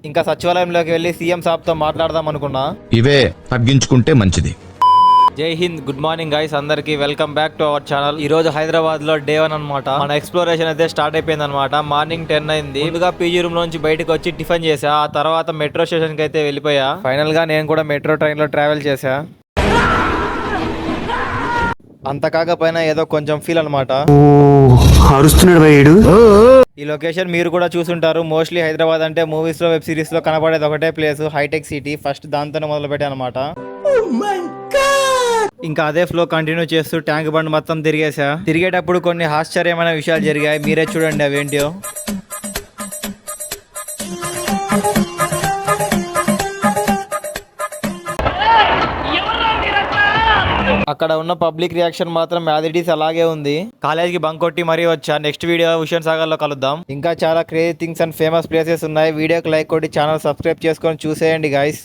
ఇంకా సచివాలయంలోకి వెళ్ళి సీఎం సాబ్ తో మాట్లాడదాం అనుకున్నా. ఇవే తగ్గించుకుంటే మంచిది. జై హింద్, గుడ్ మార్నింగ్ గైస్ అందరికి. Welcome back to our channel. ఈ రోజు హైదరాబాద్ లో డే 1 అనమాట. మన ఎక్స్ప్లోరేషన్ అయితే స్టార్ట్ అయిపోయింది అనమాట. మార్నింగ్ 10 అయింది. ముందుగా పీజీ రూమ్ నుంచి బయటకు వచ్చి టిఫిన్ చేసా. ఆ తర్వాత మెట్రో స్టేషన్ కి అయితే వెళ్ళిపోయా. ఫైనల్ గా నేను కూడా మెట్రో ట్రైన్ లో ట్రావెల్ చేసా. అంత కాకపోయినా ఏదో కొంచెం ఫీల్ అనమాట. ఈ లొకేషన్ మీరు కూడా చూసుంటారు. మోస్ట్లీ హైదరాబాద్ అంటే మూవీస్ లో, వెబ్ సిరీస్ లో కనబడేది ఒకటే ప్లేస్, హైటెక్ సిటీ. ఫస్ట్ దాంతోనే మొదలు పెట్టా అనమాట. ఇంకా అదే ఫ్లో కంటిన్యూ చేస్తూ ట్యాంక్ బండ్ మొత్తం తిరిగేసా. తిరిగేటప్పుడు కొన్ని ఆశ్చర్యమైన విషయాలు జరిగాయి. మీరే చూడండి అవేంటో. అక్కడ ఉన్న పబ్లిక్ రియాక్షన్ మాత్రం యాజ్ ఇట్ ఈస్ అలాగే ఉంది. కాలేజ్ కి బంక్ కొట్టి మరీ వచ్చా. నెక్స్ట్ వీడియో హుస్సేన్ సాగర్ లో కలుద్దాం. ఇంకా చాలా crazy things and famous places ఉన్నాయి. వీడియోకి లైక్ కొట్టి ఛానల్ సబ్స్క్రైబ్ చేసుకొని చూసేయండి గైస్.